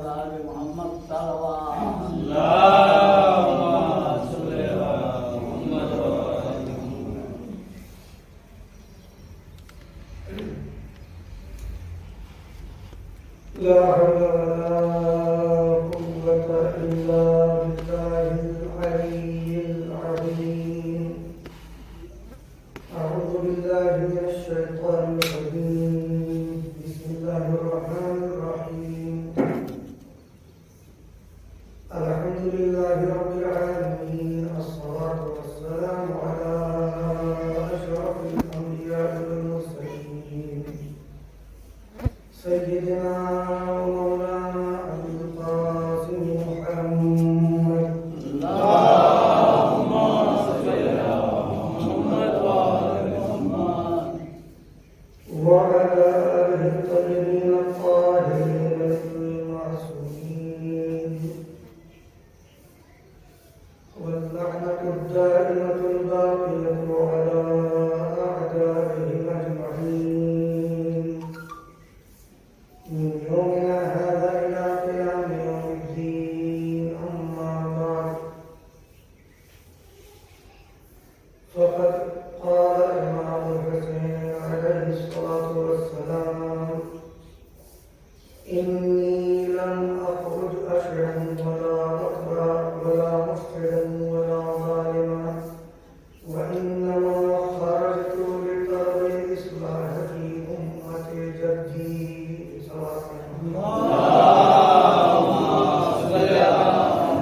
آل محمد صلوات اللهم صل على محمد وآل محمد. لا حول ولا قوة إلا بالله العلي العظيم. أعوذ بالله من الشيطان الرجيم. بسم الله الرحمن الرحيم. الحمد لله رب العالمين. الصلاة والسلام على أشرف الأنبياء والمرسلين سيدنا ومولانا أبي القاسم محمد. اللهم صل على محمد وآل محمد. وعلى آله الطيبين الطاهرين المعصومين. واللعنة الدائمة الباقية على أعدائهم أجمعين من يومنا هذا إلى قيام يوم الدين. أما بعد، فقد قال الإمام الحسين عليه الصلاة والسلام: إني لم أخرج أشرا ولا مطرا ولا مفسدا ولا ظالما، وإنما خرجت لطلب الإصلاح في أمة جدي صلى الله اللهم صل على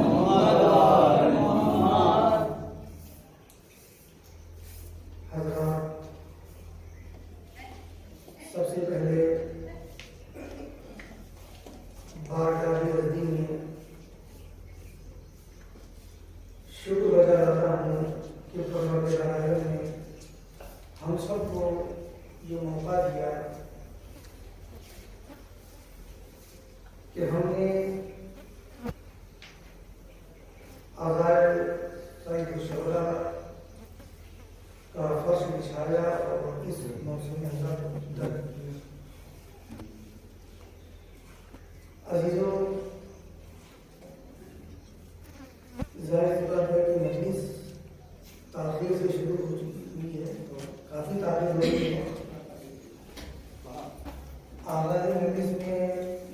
محمد وآل محمد. حضرات، سب سے پہلے بارگاہ عظیم میں شکر ادا کرتا ہوں کہ پروردگار عالم نے ہم سب کو یہ موقع دیا کہ ہم نے آزاد سعید الشہداء کا فرش بچھایا اور اس موسم اندر عزیزوں، ظاہر سی بات ہے کہ مجلس تاخیر سے شروع ہو چکی ہوئی ہے، تو کافی تاخیر ہو گئی ہے. آغاز مجلس میں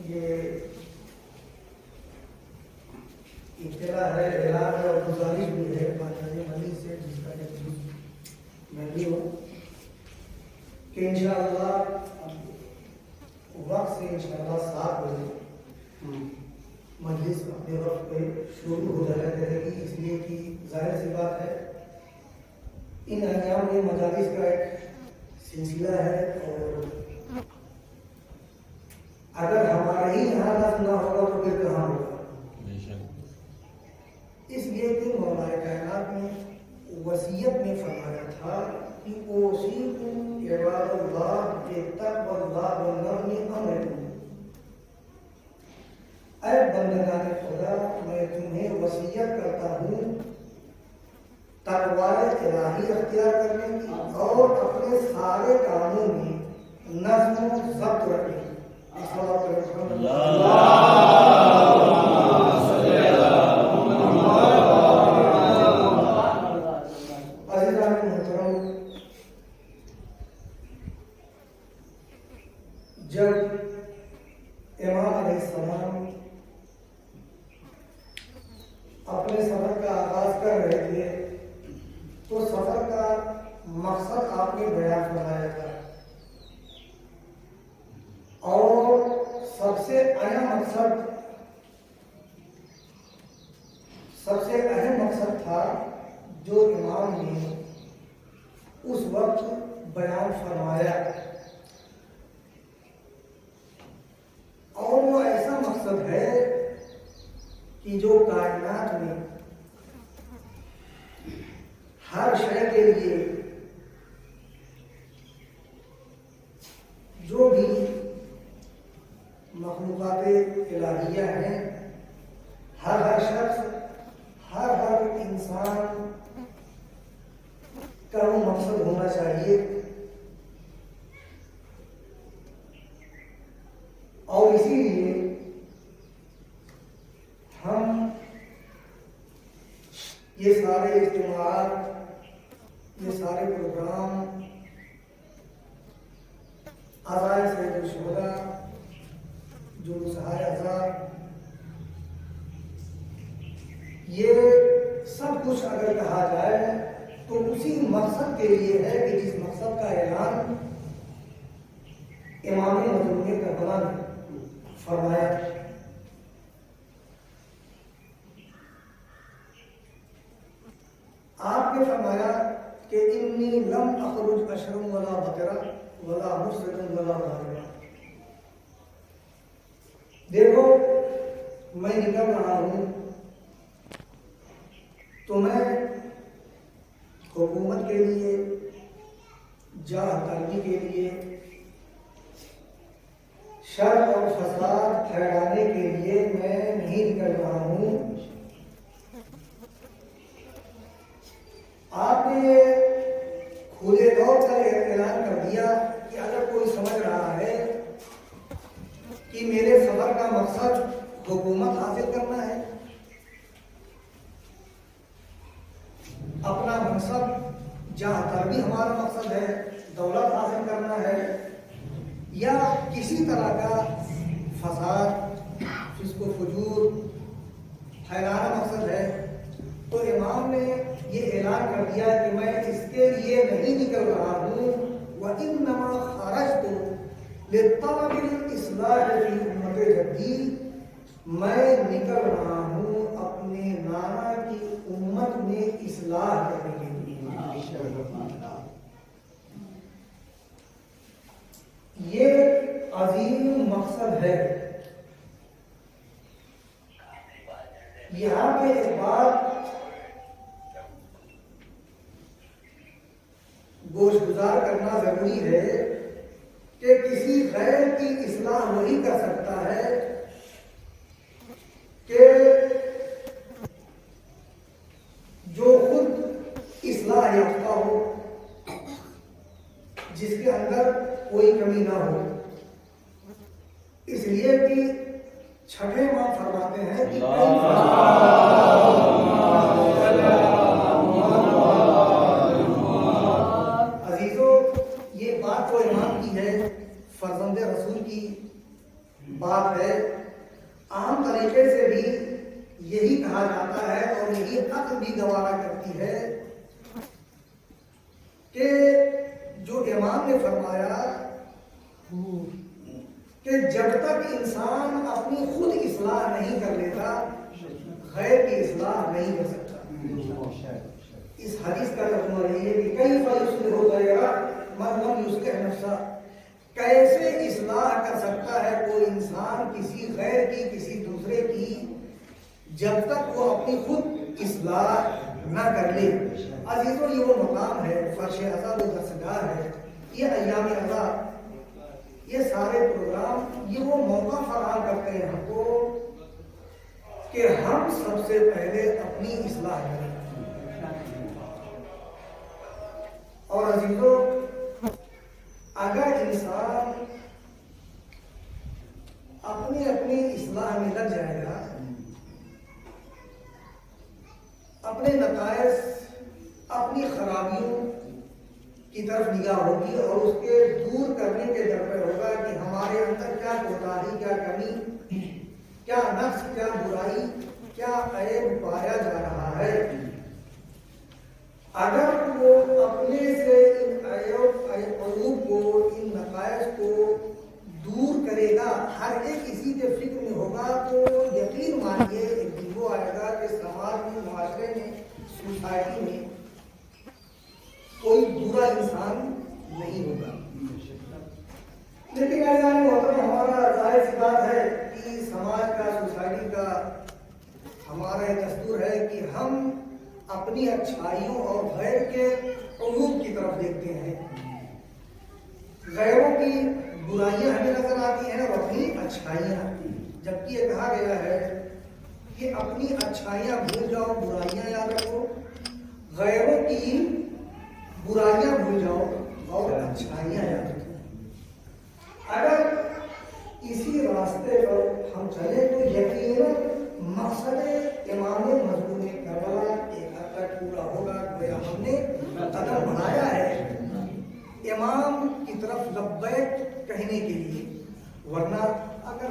یہ اطلاع ہے، اعلان ہے اور گزارش بھی ہے بارگاہ مجلس سے، جس کا کہ میں بھی ہوں، کہ انشاءاللہ وقت سے انشاءاللہ 7 بجے مجلس اپنے وقت پہ شروع ہو جایا کرے گی. اس لیے کہ ظاہر سی بات ہے ان ایام میں مجالس کا ایک سلسلہ ہے، اور اگر ہمارے ہی یہاں نظم نہ ہوگا تو پھر کہاں ہوگا. اس لیے کہ مولا کائنات نے وصیت میں فرمایا تھا کہ اوصیکم عباد اللہ بتقوی اللہ ونظم امرکم. اے بندگان خدا، میں تمہیں وصیت کرتا ہوں تقوی الہی اختیار کرنے کی اور اپنے سارے کاموں میں نظم و ضبط رکھنے کی. اللهم صل على محمد. عزیزان محترم، جب امام علیہ السلام اپنے سفر کا آغاز کر رہے تھے تو سفر کا مقصد آپ نے بیان فرمایا تھا، اور سب سے اہم مقصد تھا جو امام نے اس وقت بیان فرمایا، اور وہ ایسا مقصد ہے کہ جو کائنات میں ہر شے کے لیے جو بھی مخلوقات الہیہ ہیں، ہر شخص، ہر انسان کا وہ مقصد ہونا چاہیے. اور اسی لیے یہ سارے اجتماعات، یہ سارے پروگرام عزائے سید الشہداء، جلوس اعضاء، یہ سب کچھ اگر کہا جائے تو اسی مقصد کے لیے ہے کہ جس مقصد کا اعلان امام مظلوم کربلا نے فرمایا۔ آپ نے فرمایا کہ انی لم اخرج اشرم ولا بطرا ولا مفسدا ولا ضاربا۔ دیکھو میں نکل رہا ہوں تو میں حکومت کے لیے، جاہ طلبی کے لیے، شر اور فساد پھیلانے کے لیے میں نہیں نکل رہا ہوں۔ آپ نے کھلے طور پر اعلان کر دیا کہ اگر کوئی سمجھ رہا ہے کہ میرے سفر کا مقصد حکومت حاصل کرنا ہے، اپنا مقصد جہاں تر بھی ہمارا مقصد ہے، دولت حاصل کرنا ہے، یا کسی طرح کا فساد، فسق و فجور پھیلانا مقصد ہے، تو امام نے یہ اعلان کر دیا کہ میں اس کے لیے نہیں نکل رہا ہوں۔ وَإِنَّمَا خَرَجْتُ لِطَلَبِ الْإِصْلَاحِ فِي أُمَّتِ جَدِّي، میں نکل رہا ہوں اپنے نانا کی امت میں اصلاح کرنے کے لیے۔ یہ عظیم مقصد ہے۔ یہاں پہ ایک بات گوش گزار کرنا ضروری ہے کہ کسی غیر کی اصلاح وہی کر سکتا ہے کہ جو خود اصلاح یافتہ ہو، جس کے اندر کوئی کمی نہ ہو۔ اس لیے کہ چھٹے ماں فرماتے ہیں کہ عزیزوں، یہ بات تو امام کی ہے، فرزند رسول کی بات ہے، عام طریقے سے بھی یہی کہا جاتا ہے اور یہی عقل بھی گوارا کرتی ہے کہ جو امام نے فرمایا کہ جب تک انسان اپنی خود اصلاح نہیں کر لیتا، غیر کی اصلاح نہیں کر سکتا۔ اس حدیث کا ترجمہ یہی ہے کہ کئی فیصلے ہو جائے گا مرمم یصلح نفسہ، کیسے اصلاح کر سکتا ہے کوئی انسان کسی غیر کی، کسی دوسرے کی، جب تک وہ اپنی خود اصلاح نہ کر لے۔ عزیزوں، یہ وہ مقام ہے، فرش عزا و دستگاہ ہے، یہ ایام عزا، یہ سارے پروگرام، یہ وہ موقع فراہم کرتے ہیں ہم کو کہ ہم سب سے پہلے اپنی اصلاح کریں۔ اور عزیزوں، اگر انسان اپنی اصلاح میں لگ جائے گا، اپنے نقائص، اپنی خرابیوں کی طرف نگاہ ہوگی اور اس کے دور کرنے کے درپے ہوگا کہ ہمارے اندر کیا کوتاہی، کیا کمی، کیا نقص، کیا برائی، کیا عیب پایا جا رہا ہے۔ اگر وہ اپنے سے ان عیوب کو، ان نقائص کو دور کرے گا، ہر ایک اسی کے فکر میں ہوگا، تو یقین مانیے ایک دن وہ آئے گا کہ سماج میں، معاشرے میں، سوسائٹی میں کوئی برا انسان نہیں ہوگا۔ لیکن ایسا محترم، ہمارا ظاہر سی بات ہے کہ سماج کا، سوسائٹی کا ہمارا یہ دستور ہے کہ ہم اپنی اچھائیوں اور غیر کے عیوب کی طرف دیکھتے ہیں، غیروں کی برائیاں ہمیں نظر آتی ہیں اور اپنی اچھائیاں، جبکہ یہ کہا گیا ہے کہ اپنی اچھائیاں بھول جاؤ، برائیاں یاد رکھو، غیروں کی برائیاں بھول جاؤ اور اچھائیاں یاد رکھو۔ اگر اسی راستے پر ہم چلیں تو یقیناً مقصد امام مظلوم کربلا ایک حد تک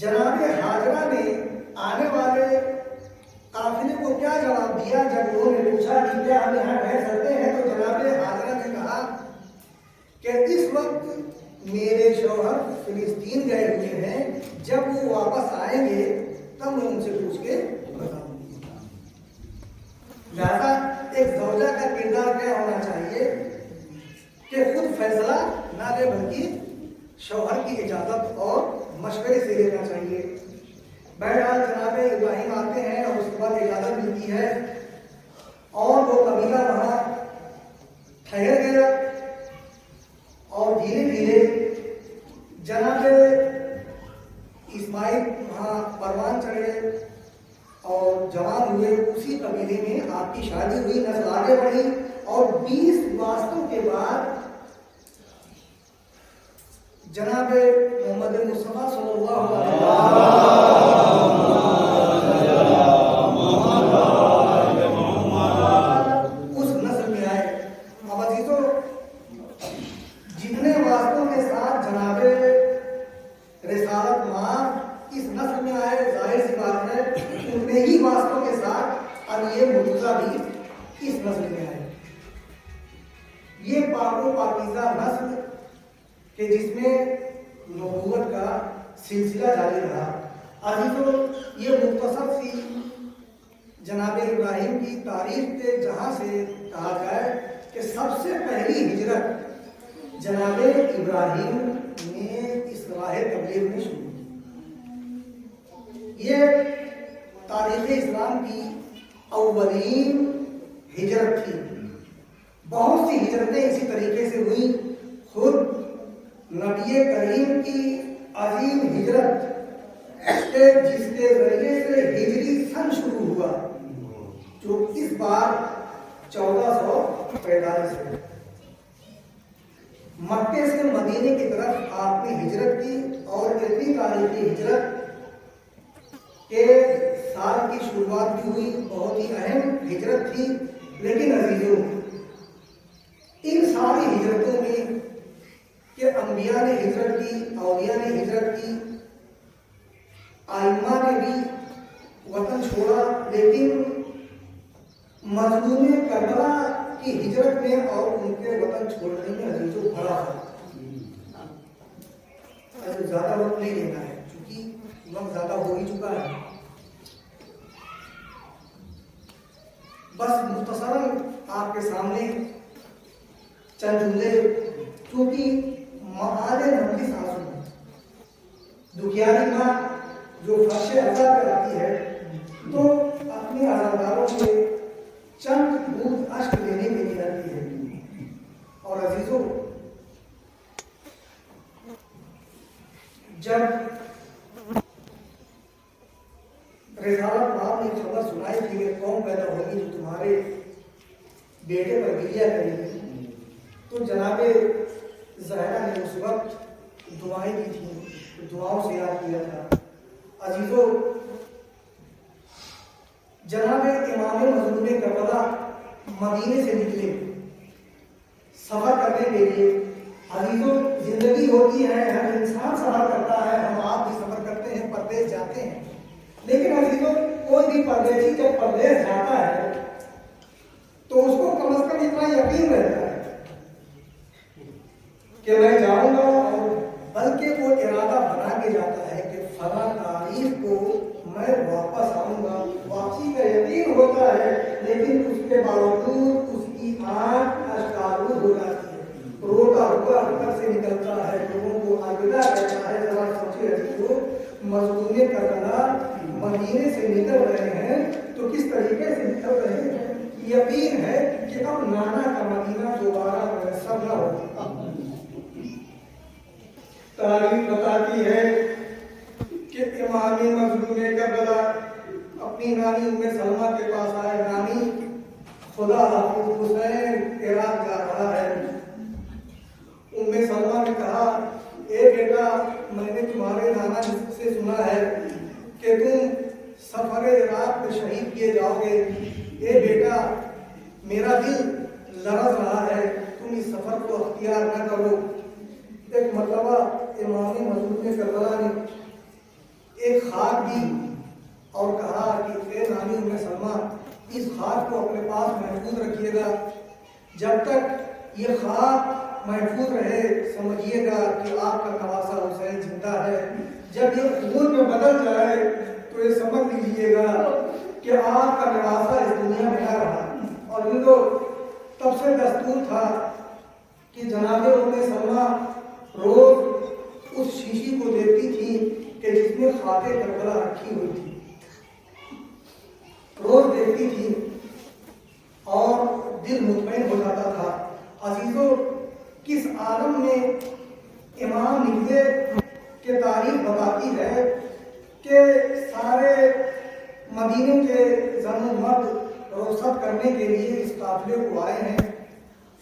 جناب حاجرہ نے آنے والے قافلے کو کیا جواب دیا جب انہوں نے پوچھا کہ کیا ہم یہاں رہ سکتے ہیں؟ تو جناب حاجرہ نے کہا کہ اس وقت میرے شوہر فلسطین گئے ہوئے ہیں، جب وہ واپس آئیں گے تب میں ان سے پوچھ کے بتاؤں گی۔ لہذا ایک زوجہ کا کردار کیا ہونا چاہیے کہ خود فیصلہ نہ لے بلکہ شوہر کی اجازت اور مشورے سے لینا چاہیے۔ بہرحال جناب ابراہیم آتے ہیں اور اس کے بعد اجازت ملتی ہے اور وہ قبیلہ وہاں ٹھہر گیا اور دھیرے دھیرے جناب اسماعیل وہاں پروان چڑھے اور جوان ہوئے۔ اسی قبیلے میں آپ کی شادی ہوئی، نسل آگے بڑھی اور 20 واسطوں کے بعد جناب محمد مصطفیٰ صلی اللہ علیہ وسلم اس نسل میں آئے۔ اب عزیزو، جتنے واسطوں کے ساتھ جناب رسالت مآب اس نسل میں آئے، ظاہر سی بات ہے اتنے ہی واسطوں کے ساتھ اب یہ مرتضیٰ بھی اس نسل میں آئے۔ یہ پاک و پاکیزہ نسل کہ جس میں نبوت کا سلسلہ جاری رہا۔ عزیزو، یہ مختصر سی جناب ابراہیم کی تاریخ کے جہاں سے کہا جائے کہ سب سے پہلی ہجرت جناب ابراہیم نے اس راہ تبلیغ میں شروع کی۔ یہ تاریخ اسلام کی اولین ہجرت تھی۔ بہت سی ہجرتیں اسی طریقے سے ہوئیں۔ خود نبی کریم کی عظیم ہجرت جس کے ذریعے سے ہجری سن شروع ہوا، جو اس بار 1445 ہے۔ مکے سے مدینے کی طرف آپ نے ہجرت کی اور اتنی تاریخی ہجرت کے سال کی شروعات بھی ہوئی، بہت ہی اہم ہجرت تھی۔ لیکن عزیزوں، ان ساری ہجرتوں میں کہ انبیاء نے ہجرت کی، اولیاء نے ہجرت کی، ائمہ نے بھی وطن چھوڑا، لیکن مظلوم کربلا کی ہجرت میں اور ان کے وطن چھوڑنے میں عزیزوں بڑا ہے۔ زیادہ وقت نہیں لینا ہے کیونکہ وقت زیادہ ہو ہی چکا ہے۔ بس مختصراً آپ کے سامنے چند جملے، کیونکہ معاد نبی سانسوں دکھیاری ماں جو فرش عزا پر آتی ہے تو اپنے عزاداروں سے چند بوند اشک لینے کے لیے آتی ہے۔ اور عزیزوں، جب رسالت مآب نے خبر سنائی تھی کہ قوم پیدا ہوگی جو تمہارے بیٹے پر گریہ کرے گی، تو جناب زہرا نے اس وقت دعائیں کی تھیں، دعاؤں سے یاد کیا تھا۔ عزیزو، جناب امام مظلوم کربلا مدینے سے نکلے سفر کرنے کے لیے۔ عزیزو، زندگی ہوتی ہے، ہر انسان سفر کرتا ہے، ہم آپ بھی سفر کرتے ہیں، پردیس جاتے ہیں، لیکن عزیزو کوئی بھی پردیسی جب پردیس جاتا ہے تو اس کو کم از کم اتنا یقین رہتا ہے کہ میں جاؤں گا، اور بلکہ وہ ارادہ بنا کے جاتا ہے کہ فلاں تاریخ کو میں واپس آؤں گا۔ واپسی کا یقین ہوتا ہے، لیکن اس کے باوجود اس کی آنکھ اشکالود ہو جاتی ہے، روتا ہوا گھر سے نکلتا ہے، لوگوں کو الوداع کہتا ہے۔ ذرا سوچے عزیزو، مظلوم کربلا مدینے سے نکل رہے ہیں تو کس طریقے سے نکل رہے ہیں؟ یقین ہے کہ اب نانا کا مدینہ دوبارہ میسر نہ ہوگا۔ تاریخ بتاتی ہے کہ امام مظلوم کربلا اپنی نانی ام سلمہ کے پاس آئے، نانی خدا حافظ حسین عراق جا رہا ہے۔ ام سلمہ نے کہا، اے بیٹا، میں نے تمہارے نانا سے سنا ہے کہ تم سفر عراق میں شہید کیے جاؤ گے۔ اے بیٹا، میرا دل لرز رہا ہے، تم اس سفر کو اختیار نہ کرو۔ ایک مرتبہ امام مظلوم کربلا نے ایک خاک دی اور کہا کہ اے نانی ام سلمہ اس خاک کو اپنے پاس محفوظ رکھیے گا، جب تک یہ خاک محفوظ رہے سمجھیے گا کہ آپ کا نواسہ حسین زندہ ہے، جب یہ خون میں بدل جائے تو یہ سمجھ لیجیے گا کہ آپ کا نواسہ اس دنیا میں نہ رہا۔ اور یہ تو تب سے دستور تھا کہ جناب ام سلمہ روز اس شیشی کو دیکھتی تھی کہ جس میں خاک کربلا رکھی ہوئی تھی، روز دیکھتی تھی اور دل مطمئن ہو جاتا تھا۔ عزیزوں، کس عالم میں امام نکلے کہ تاریخ بتاتی ہے کہ سارے مدینے کے زن و مرد رخصت کرنے کے لیے اس قافلے کو آئے ہیں،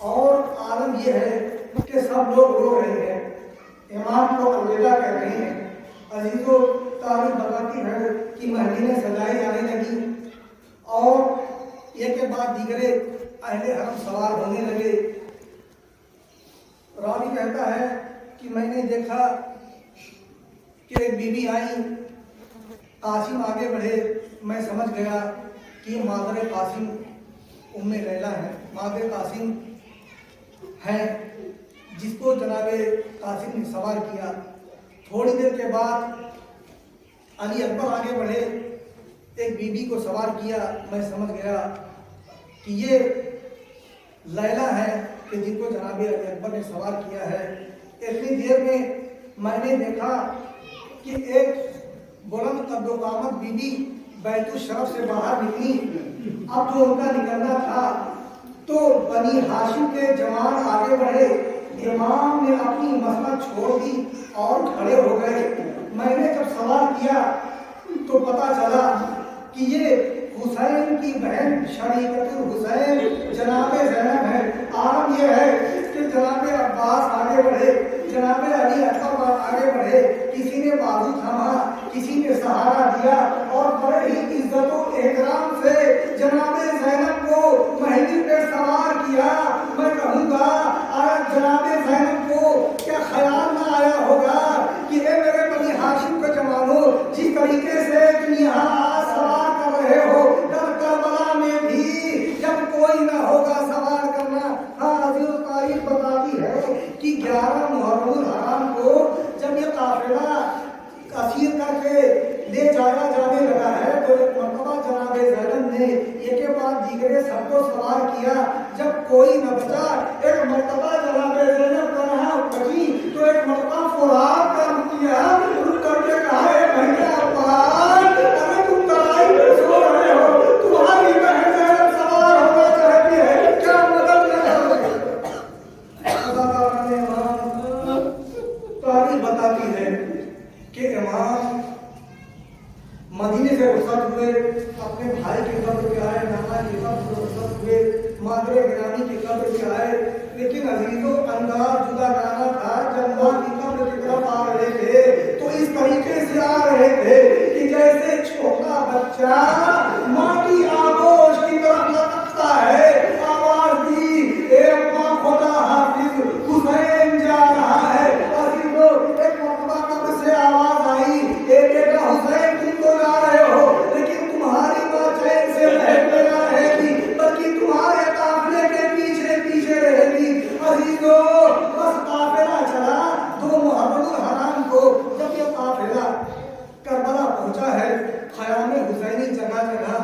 اور عالم یہ ہے کہ سب لوگ رو رہے ہیں، امام کو الوداع کہہ رہے ہیں۔ عزیزوں، تاریخ بتاتی ہے کہ محفلیں سجائی جانے لگی اور ایک کے بعد دیگرے اہل حرم سوار ہونے لگے۔ راوی کہتا ہے کہ میں نے دیکھا کہ ایک بی بی آئی، قاسم آگے بڑھے، میں سمجھ گیا کہ یہ مادر قاسم ام لیلہ ہے، مادر قاسم ہے جس کو جناب قاسم نے سوار کیا۔ تھوڑی دیر کے بعد علی اکبر آگے بڑھے، ایک بی بی کو سوار کیا، میں سمجھ گیا کہ یہ لیلہ ہے کہ جن کو جناب علی اکبر نے سوار کیا ہے۔ اتنی دیر میں نے دیکھا کہ ایک بلند قد و قامت بی بی بیت الشرف سے باہر نکلی۔ اب جو ان کا نکلنا تھا تو بنی ہاشم کے جوان آگے بڑھے، امام نے اپنی مسند چھوڑ دی اور کھڑے ہو گئے۔ میں نے جب سوال کیا تو پتا چلا کہ یہ حسین کی بہن شریکت الحسین جناب زینب ہے۔ عالم یہ ہے کہ جناب عباس آگے بڑھے، جناب علی اکبر آگے بڑھے، کسی نے بازو تھاما، کسی نے سہارا دیا اور بڑے ہی عزت و احترام سے جناب زینب کو مہندی پہ سوار کیا۔ میں کہوں گا جناب زینب کو کیا خیال نہ آیا ہوگا کہ اے میرے بنی ہاشم کے جوانوں، جس طریقے سے تم یہاں سوار کر رہے ہو، کل کربلا میں بھی جب کوئی نہ ہوگا سوار کرنا۔ ہاں عزیز تاریخ بتاتی ہے کہ 11 محرم الحرام کو جب یہ قافلہ اسیر کر کے لے جایا جانے لگا ہے تو ایک مرتبہ جناب زینب نے ایک کے بعد دیگرے سب کو سوار کیا۔ جب کوئی نہ بچا، ایک مرتبہ جناب زینب تنہا بچی تو ایک مرتبہ فرات کا رخ کیا، رخ کر کے کہا اے بھیا عباس، اگر تم ترائی پہ سو رہے ہو، تمہاری بہن زینب سوار ہونا چاہتی ہے، کیا مدد نہ کرو؟ تاریخ بتاتی ہے کہ امام مدینے سے رخصت ہوئے، اپنے بھائی کی قبر پہ آئے، نانا کی قبر سے رخصت ہوئے، مادر گرامی کی قبر پہ آئے، لیکن عزیزوں انداز جدا گانا تھا۔ جب ماں کی قبر کی طرف آ رہے تھے تو اس طریقے سے آ رہے تھے کہ جیسے چھوٹا بچہ ماں کی آغوش کی طرف لپکتا ہے۔ آواز دی اے ماں خدا حافظ حسین جا رہا ہے۔ عزیزوں ایک مرتبہ قبر سے آواز آئی اے بیٹا حسین تم تو جا رہے ہو، لیکن تمہاری ماں چین سے محفلے نہ رہے گی، بلکہ تمہارے قافلے کے پیچھے پیچھے رہے گی۔ عزیزوں بس قافلہ چلا۔ 2 محرم الحرام کو جب یہ قافلہ کربلا پہنچا ہے، خیام حسینی جگہ جگہ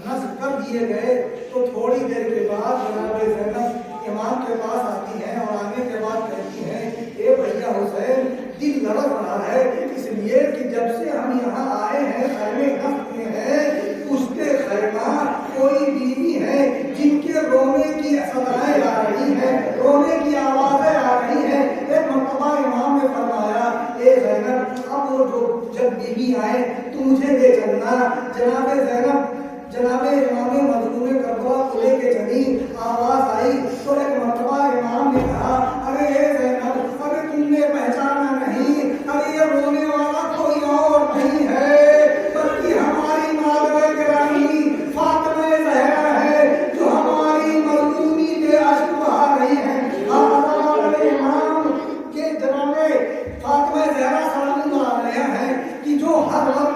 نصب کر دیے گئے تو تھوڑی دیر کے بعد جناب زینب امام کے پاس آتی ہیں اور آنے کے بعد کہتی ہیں اے بھیا حسین، دل لڑک رہا ہے اس لیے کہ جب سے ہم یہاں آئے ہیں خیمے نصب میں ہیں، اس کے خیمہ کوئی بیوی ہے جن کے رونے کی صدائیں آ رہی ہیں، رونے کی آوازیں آ رہی ہیں۔ ایک مرتبہ امام نے فرمایا اے زینب، اب وہ جو جب بیوی آئے تو مجھے لے چلنا۔ جناب زینب جناب امام مظلوم کربلا کو لے کے چلی، آواز آئی تو ایک مرتبہ امام نے کہا ارے اے زینب، ارے تم نے پہچانا نہیں، ارے یہ رونے والا کوئی اور نہیں ہے بلکہ ہماری مادر گرامی فاطمہ زہرا ہے جو ہماری مظلومی کے اشک بہا رہی ہے۔ امام کے جناب فاطمہ زہرا سلام اللہ علیہا ہے کہ جو ہر وقت